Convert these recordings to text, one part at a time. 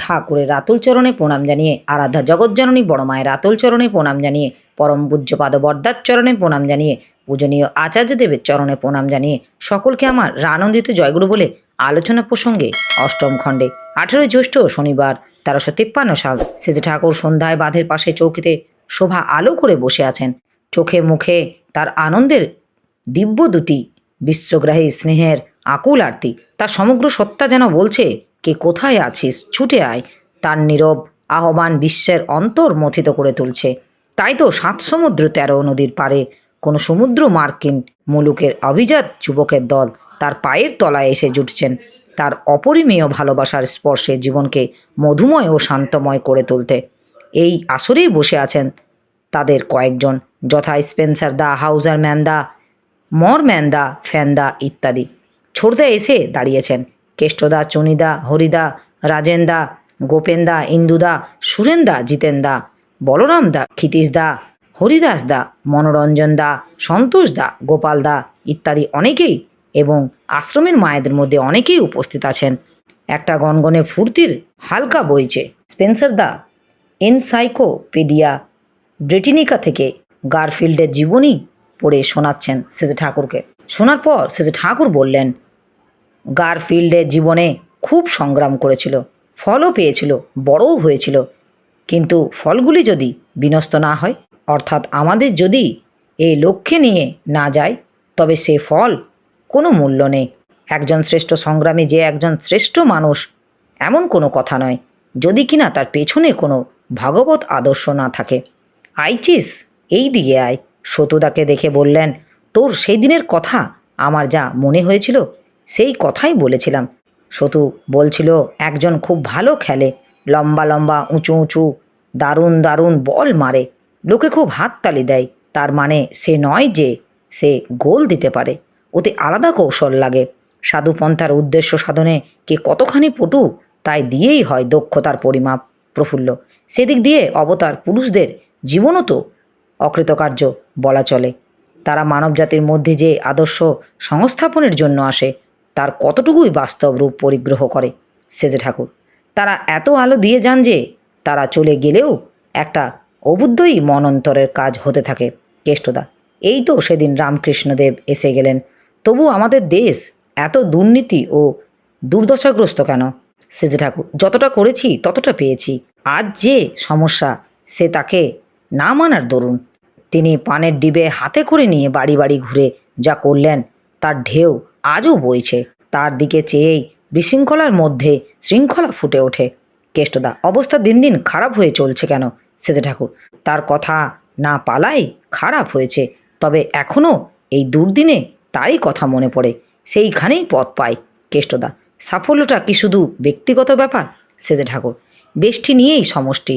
ঠাকুরের আতুল চরণে প্রণাম জানিয়ে, আরাধ্যা জগৎজননী বড় মায়ের আতুল চরণে প্রণাম জানিয়ে, পরম পূজ্যপাদ বরদার চরণে প্রণাম জানিয়ে, পূজনীয় আচার্যদেবের চরণে প্রণাম জানিয়ে সকলকে আমার আনন্দিত জয়গুরু বলে আলোচনা প্রসঙ্গে অষ্টম খণ্ডে 18 জ্যৈষ্ঠ শনিবার 1353 সাল সেজে ঠাকুর সন্ধ্যায় বাঁধের পাশে চৌকিতে শোভা আলো করে বসে আছেন। চোখে মুখে তার আনন্দের দিব্য দ্যুতি, বিশ্বগ্রাহী স্নেহের আকুল আরতি। তার সমগ্র সত্তা যেন বলছে, কে কোথায় আছিস, ছুটে আয়। তার নীরব আহ্বান বিশ্বের অন্তর মথিত করে তুলছে। তাই তো 7 সমুদ্র 13 নদীর পারে কোনো সমুদ্র মার্কিন মুলুকের অভিজাত যুবকের দল তার পায়ের তলায় এসে জুটছেন, তার অপরিমেয় ভালোবাসার স্পর্শে জীবনকে মধুময় ও শান্তময় করে তুলতে। এই আসরেই বসে আছেন তাদের কয়েকজন, যথা স্পেন্সার দা, হাউজার ম্যান দা, মর ম্যান দা, ফ্যান দা ইত্যাদি। ছোটদা এসে দাঁড়িয়েছেন, কেষ্টদা, চুনিদা, হরিদা, রাজেন্দা, গোপেন্দা, ইন্দুদা, সুরেন্দা, জিতেন্দা, বলরাম দা, ক্ষিতীশ দা, হরিদাস দা, মনোরঞ্জন দা, সন্তোষ দা, গোপাল দা ইত্যাদি অনেকেই, এবং আশ্রমের মায়েদের মধ্যে অনেকেই উপস্থিত আছেন। একটা গনগনে ফুর্তির হালকা বইছে। স্পেন্সার দা এনসাইক্লোপিডিয়া ব্রিটানিকা থেকে গারফিল্ডের জীবনী পড়ে শোনাচ্ছেন সেজে ঠাকুরকে। শোনার পর সেজে ঠাকুর বললেন, গারফিল্ডের জীবনে খুব সংগ্রাম করেছিল, ফলও পেয়েছিল, বড়ও হয়েছিল। কিন্তু ফলগুলি যদি বিনষ্ট না হয়, অর্থাৎ আমাদের যদি এই লক্ষ্যে নিয়ে না যায়, তবে সে ফল কোনো মূল্য নেই। একজন শ্রেষ্ঠ সংগ্রামী যে একজন শ্রেষ্ঠ মানুষ এমন কোনো কথা নয়, যদি কিনা তার পেছনে কোনো ভাগবত আদর্শ না থাকে। আইচিস, এই দিকে আয়। সতুদাকে দেখে বললেন, তোর সেই দিনের কথা আমার যা মনে হয়েছিল সেই কথাই বলেছিলাম। সতু বলছিল, একজন খুব ভালো খেলে, লম্বা লম্বা, উঁচু উঁচু, দারুণ দারুণ বল মারে, লোকে খুব হাততালি দেয়। তার মানে সে নয় যে সে গোল দিতে পারে, ওতে আলাদা কৌশল লাগে। সাধুপন্থার উদ্দেশ্য সাধনে কে কতখানি পটু তাই দিয়েই হয় দক্ষতার পরিমাপ। প্রফুল্ল, সেদিক দিয়ে অবতার পুরুষদের জীবনও তো অকৃতকার্য বলা চলে। তারা মানবজাতির মধ্যে যে আদর্শ সংস্থাপনের জন্য আসে, তার কতটুকুই বাস্তব রূপ পরিগ্রহ করে সেজে ঠাকুর। তারা এত আলো দিয়ে যান যে তারা চলে গেলেও একটা অবুদ্ধই মনন্তরের কাজ হতে থাকে। কেষ্টদা, এই তো সেদিন রামকৃষ্ণদেব এসে গেলেন, তবু আমাদের দেশ এত দুর্নীতি ও দুর্দশাগ্রস্ত কেন? সেজে ঠাকুর, যতটা করেছি ততটা পেয়েছি। আজ যে সমস্যা সে তাকে না মানার দরুন। তিনি পানের ডিবে হাতে করে নিয়ে বাড়ি বাড়ি ঘুরে যা করলেন তার ঢেউ আজও বইছে। তার দিকে চেয়েই বিশৃঙ্খলার মধ্যে শৃঙ্খলা ফুটে ওঠে। কেষ্টদা, অবস্থা দিন দিন খারাপ হয়ে চলছে কেন? সেজে ঠাকুর, তার কথা না পালাই খারাপ হয়েছে, তবে এখনও এই দুর্দিনে তারই কথা মনে পড়ে, সেইখানেই পথ পায়। কেষ্টদা, সাফল্যটা কি শুধু ব্যক্তিগত ব্যাপার? সেজে ঠাকুর, বেষ্টি নিয়েই সমষ্টি।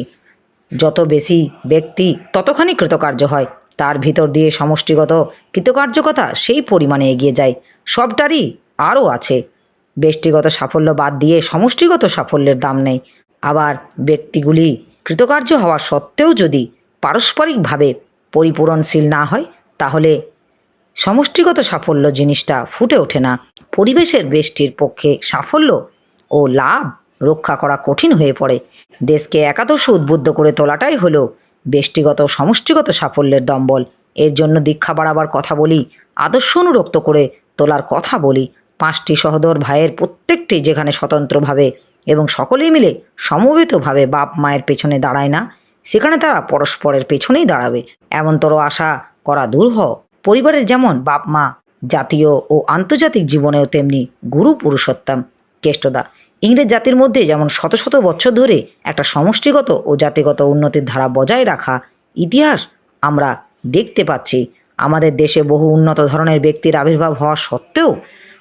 যত বেশি ব্যক্তি ততখানি কৃতকার্য হয়, তার ভিতর দিয়ে সমষ্টিগত কৃতকার্যকতা সেই পরিমাণে এগিয়ে যায়। সবটারই আরও আছে। ব্যক্তিগত সাফল্য বাদ দিয়ে সমষ্টিগত সাফল্যের দাম নেই। আবার ব্যক্তিগুলি কৃতকার্য হওয়া সত্ত্বেও যদি পারস্পরিকভাবে পরিপূরণশীল না হয়, তাহলে সমষ্টিগত সাফল্য জিনিসটা ফুটে ওঠে না। পরিবেশের ব্যষ্টির পক্ষে সাফল্য ও লাভ রক্ষা করা কঠিন হয়ে পড়ে। দেশকে একাদশ উদ্বুদ্ধ করে তোলাটাই হলো ব্যষ্টিগত সমষ্টিগত সাফল্যের দম্বল। এর জন্য দীক্ষা বাড়াবার কথা বলি, আদর্শ অনুরক্ত করে তোলার কথা বলি। 5টি সহোদর ভাইয়ের প্রত্যেকটি যেখানে স্বতন্ত্রভাবে এবং সকলেই মিলে সমবেতভাবে বাপ মায়ের পেছনে দাঁড়ায় না, সেখানে তারা পরস্পরের পেছনেই দাঁড়াবে এমনতর আশা করা দুরূহ। পরিবারের যেমন বাপ মা, জাতীয় ও আন্তর্জাতিক জীবনেও তেমনি গুরু পুরুষোত্তম। কেষ্টদা, ইংরেজ জাতির মধ্যে যেমন শত শত বছর ধরে একটা সমষ্টিগত ও জাতিগত উন্নতির ধারা বজায় রাখা ইতিহাস আমরা দেখতে পাচ্ছি, আমাদের দেশে বহু উন্নত ধরনের ব্যক্তির আবির্ভাব হওয়া সত্ত্বেও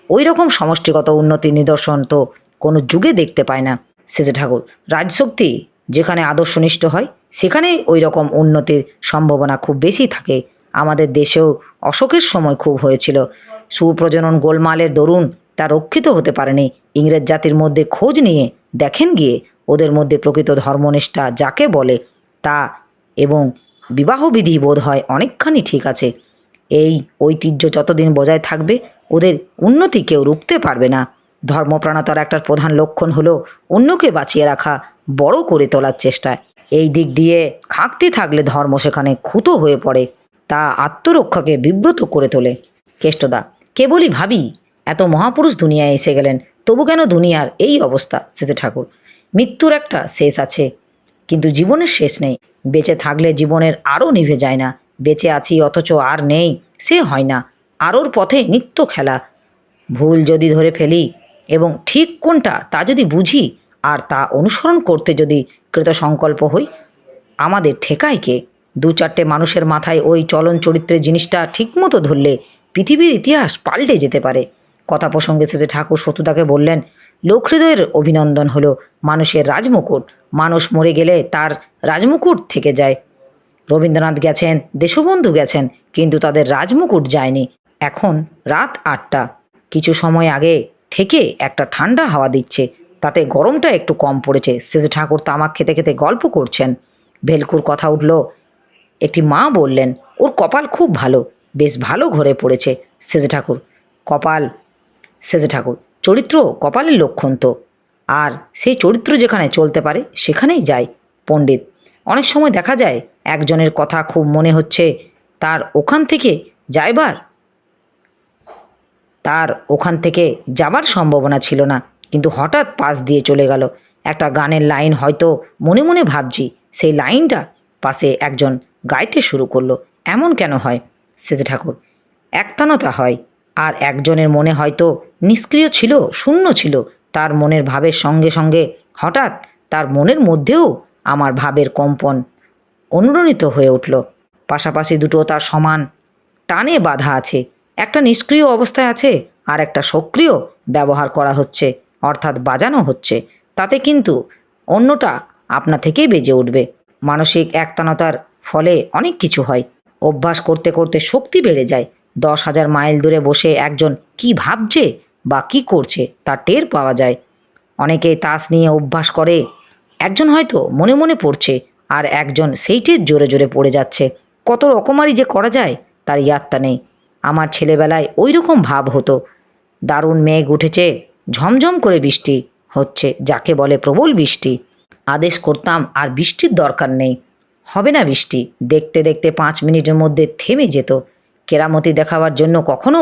ওই রকম সমষ্টিগত উন্নতির নিদর্শন তো কোনো যুগে দেখতে পায় না। সেজে ঠাকুর, রাজশক্তি যেখানে আদর্শনিষ্ঠ হয় সেখানেই ওই রকম উন্নতির সম্ভাবনা খুব বেশি থাকে। আমাদের দেশেও অশোকের সময় খুব হয়েছিল, সুপ্রজনন গোলমালের দরুন তা রক্ষিত হতে পারেনি। ইংরেজ জাতির মধ্যে খোঁজ নিয়ে দেখেন গিয়ে, ওদের মধ্যে প্রকৃত ধর্মনিষ্ঠা যাকে বলে তা এবং বিবাহবিধি বোধ হয় অনেকখানি ঠিক আছে। এই ঐতিহ্য যতদিন বজায় থাকবে ওদের উন্নতি কেউ রুখতে পারবে না। ধর্মপ্রাণতার একটা প্রধান লক্ষণ হলো অন্যকে বাঁচিয়ে রাখা, বড় করে তোলার চেষ্টায়। এই দিক দিয়ে খাঁকতে থাকলে ধর্ম সেখানে খুঁতো হয়ে পড়ে, তা আত্মরক্ষাকে বিব্রত করে তোলে। কেষ্টদা, কেবলই ভাবি এত মহাপুরুষ দুনিয়ায় এসে গেলেন, তবু কেন দুনিয়ার এই অবস্থা? শেষে ঠাকুর, মৃত্যুর একটা শেষ আছে, কিন্তু জীবনের শেষ নেই। বেঁচে থাকলে জীবনের আরও নিভে যায় না, বেঁচে আছি অথচ আর নেই, সে হয় না। আরোর পথে নিত্য খেলা। ভুল যদি ধরে ফেলি এবং ঠিক কোনটা তা যদি বুঝি আর তা অনুসরণ করতে যদি কৃতসংকল্প হই, আমাদের ঠেকায় কে? দু চারটে মানুষের মাথায় ওই চলন চরিত্রের জিনিসটা ঠিকমতো ধরলে পৃথিবীর ইতিহাস পাল্টে যেতে পারে। কথা প্রসঙ্গে শেষে ঠাকুর সতুদাকে বললেন, লোকহৃদয়ের অভিনন্দন হলো মানুষের রাজমুকুট। মানুষ মরে গেলে তার রাজমুকুট থেকে যায়। রবীন্দ্রনাথ গেছেন, দেশবন্ধু গেছেন, কিন্তু তাদের রাজমুকুট যায়নি। এখন রাত 8টা, কিছু সময় আগে থেকে একটা ঠান্ডা হাওয়া দিচ্ছে, তাতে গরমটা একটু কম পড়েছে। শেষে ঠাকুর তামাক খেতে খেতে গল্প করছেন। ভেলকুর কথা উঠল। একটি মা বললেন, ওর কপাল খুব ভালো, বেশ ভালো ঘরে পড়েছে। শেষে ঠাকুর, কপাল? শেষে ঠাকুর, চরিত্র কপালের লক্ষণ তো, আর সেই চরিত্র যেখানে চলতে পারে সেখানেই যায়। পণ্ডিত, অনেক সময় দেখা যায় একজনের কথা খুব মনে হচ্ছে, তার ওখান থেকে যাবার সম্ভাবনা ছিল না, কিন্তু হঠাৎ পাশ দিয়ে চলে গেল। একটা গানের লাইন হয়তো মনে মনে ভাবছি, সেই লাইনটা পাশে একজন গাইতে শুরু করলো। এমন কেন হয়? শেষে ঠাকুর, একতানতা হয়। আর একজনের মনে হয়তো নিষ্ক্রিয় ছিল, শূন্য ছিল, তার মনের ভাবের সঙ্গে সঙ্গে হঠাৎ তার মনের মধ্যেও আমার ভাবের কম্পন অনুরণিত হয়ে উঠল। পাশাপাশি দুটো তার সমান টানে বাঁধা আছে, একটা নিষ্ক্রিয় অবস্থায় আছে আর একটা সক্রিয় ব্যবহার করা হচ্ছে, অর্থাৎ বাজানো হচ্ছে। তাতে কিন্তু অন্যটা আপনা থেকেই বেজে উঠবে। মানসিক একতানতার ফলে অনেক কিছু হয়। অভ্যাস করতে করতে শক্তি বেড়ে যায়। 10,000 মাইল দূরে বসে একজন কি ভাবছে বা কি করছে তা টের পাওয়া যায়। অনেকেই তাস নিয়ে অভ্যাস করে, একজন হয়তো মনে মনে পড়ছে আর একজন সেইটির জোরে জোরে পড়ে যাচ্ছে। কত রকমারই যে করা যায় তার ইয়াত্তা নেই। আমার ছেলেবেলায় ওই রকম ভাব হতো। দারুণ মেঘ উঠেছে, ঝমঝম করে বৃষ্টি হচ্ছে, যাকে বলে প্রবল বৃষ্টি। আদেশ করতাম আর বৃষ্টির দরকার নেই, হবে না বৃষ্টি। দেখতে দেখতে 5 মিনিটের মধ্যে থেমে যেত। কেরামতি দেখাবার জন্য কখনো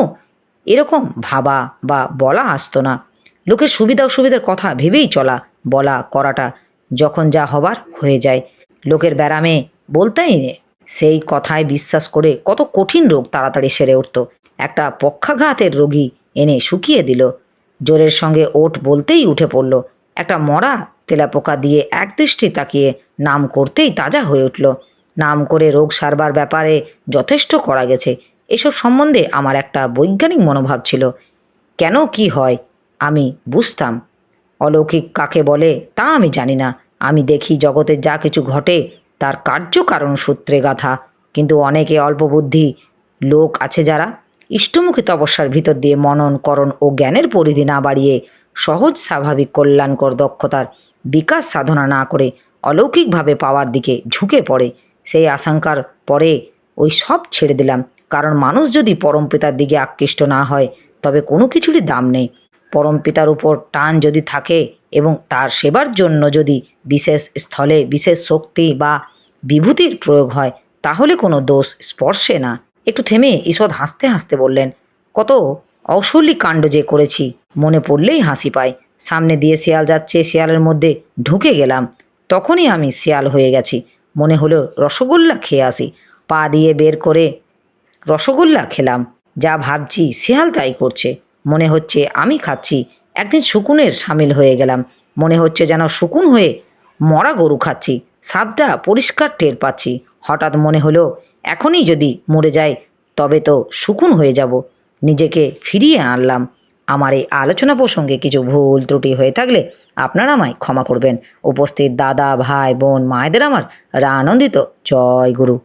এরকম ভাবা বা বলা আসতো না। লোকের সুবিধা অসুবিধার কথা ভেবেই চলা বলা করাটা যখন যা হবার হয়ে যায়। লোকের ব্যারামে বলতেই সেই কথায় বিশ্বাস করে কত কঠিন রোগ তাড়াতাড়ি সেরে উঠত। একটা পক্ষাঘাতের রোগী এনে শুকিয়ে দিল, জোরের সঙ্গে ওঠ বলতেই উঠে পড়ল। একটা মরা তেলাপোকা দিয়ে একদৃষ্টি তাকিয়ে নাম করতেই তাজা হয়ে উঠল। নাম করে রোগ সারবার ব্যাপারে যথেষ্ট করা গেছে, এসব সম্বন্ধে আমার একটা বৈজ্ঞানিক মনোভাব ছিল। কেন কি হয় আমি বুঝতাম, অলৌকিক কাকে বলে তা আমি জানি না। আমি দেখি জগতে যা কিছু ঘটে তার কার্যকারণ সূত্রে গাথা। কিন্তু অনেকে অল্প বুদ্ধি লোক আছে যারা ইষ্টমুখী তপস্যার ভিতর দিয়ে মনন করণ ও জ্ঞানের পরিধি না বাড়িয়ে সহজ স্বাভাবিক কল্যাণকর দক্ষতার বিকাশ সাধনা না করে অলৌকিকভাবে পাওয়ার দিকে ঝুঁকে পড়ে। সেই আশঙ্কার পরে ওই সব ছেড়ে দিলাম, কারণ মানুষ যদি পরমপিতার দিকে আকৃষ্ট না হয় তবে কোনো কিছুরই দাম নেই। পরমপিতার উপর টান যদি থাকে এবং তার সেবার জন্য যদি বিশেষ স্থলে বিশেষ শক্তি বা বিভূতির প্রয়োগ হয়, তাহলে কোনো দোষ স্পর্শে না। একটু থেমে ঈষৎ হাসতে হাসতে বললেন, কত অশৈলী কাণ্ড যে করেছি, মনে পড়লেই হাসি পায়। সামনে দিয়ে শিয়াল যাচ্ছে, শিয়ালের মধ্যে ঢুকে গেলাম। তখনই আমি শিয়াল হয়ে গেছি। মনে হলো রসগোল্লা খেয়ে আসি, পা দিয়ে বের করে রসগোল্লা খেলাম। যা ভাবছি শিয়াল তাই করছে। মনে হচ্ছে আমি খাচ্ছি। একদিন শকুনের সামিল হয়ে গেলাম, মনে হচ্ছে যেন শকুন হয়ে মরা গরু খাচ্ছি। স্বাদটা পরিষ্কার টের পাচ্ছি। হঠাৎ মনে হলো এখনই যদি মরে যাই তবে তো শকুন হয়ে যাব। নিজেকে ফিরিয়ে আনলাম। আমার এই আলোচনা প্রসঙ্গে কিছু ভুল ত্রুটি হয়ে থাকলে আপনারা আমায় ক্ষমা করবেন। উপস্থিত দাদা, ভাই, বোন, মায়েদের আমার আনন্দিত জয় গুরু।